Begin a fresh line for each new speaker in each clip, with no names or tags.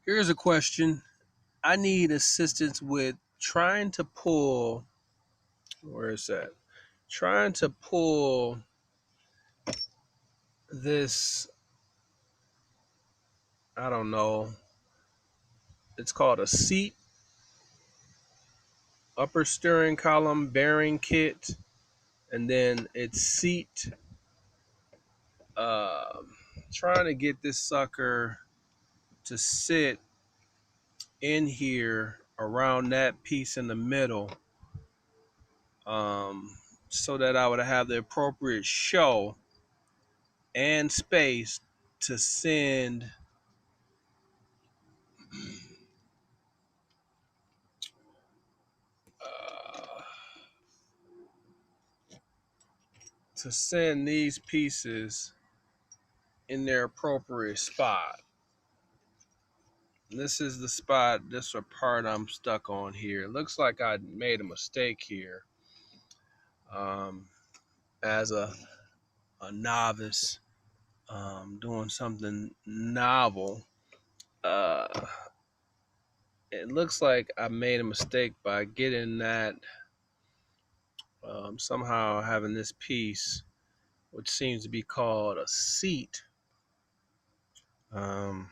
Here's a question. I need assistance with trying to pull, where is that? Trying to pull this, I don't know, it's called a seat upper steering column bearing kit, and then it's seat, uh, trying to get this sucker to sit in here around that piece in the middle, so that I would have the appropriate show and space to send uh, these pieces in their appropriate spot. This is the spot, this is part I'm stuck on here. It looks like I made a mistake here, um, as a novice, doing something novel. Uh, it looks like I made a mistake by getting that, somehow having this piece, which seems to be called a seat, um,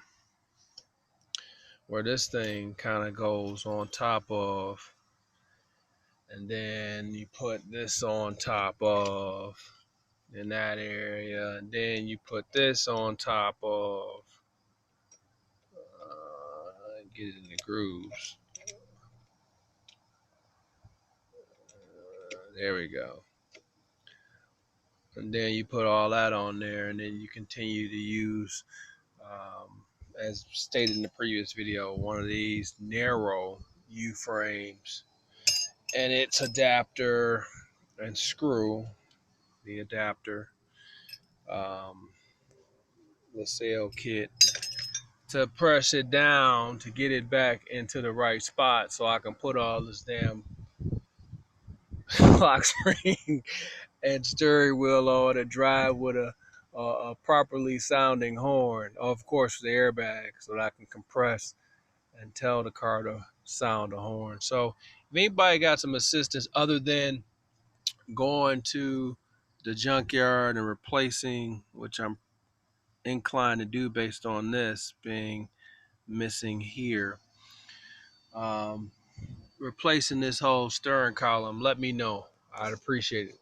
where this thing kind of goes on top of, and then you put this on top of in that area, and then you put this on top of, get it in the grooves. There we go. And then you put all that on there, and then you continue to use, as stated in the previous video, one of these narrow U-frames and its adapter and screw, the adapter, Lisle kit, to press it down to get it back into the right spot so I can put all this damn lock spring and steering wheel on and drive with a properly sounding horn. Of course, the airbag, so that I can compress and tell the car to sound a horn. So if anybody got some assistance other than going to the junkyard and replacing, which I'm inclined to do based on this being missing here, replacing this whole steering column, let me know. I'd appreciate it.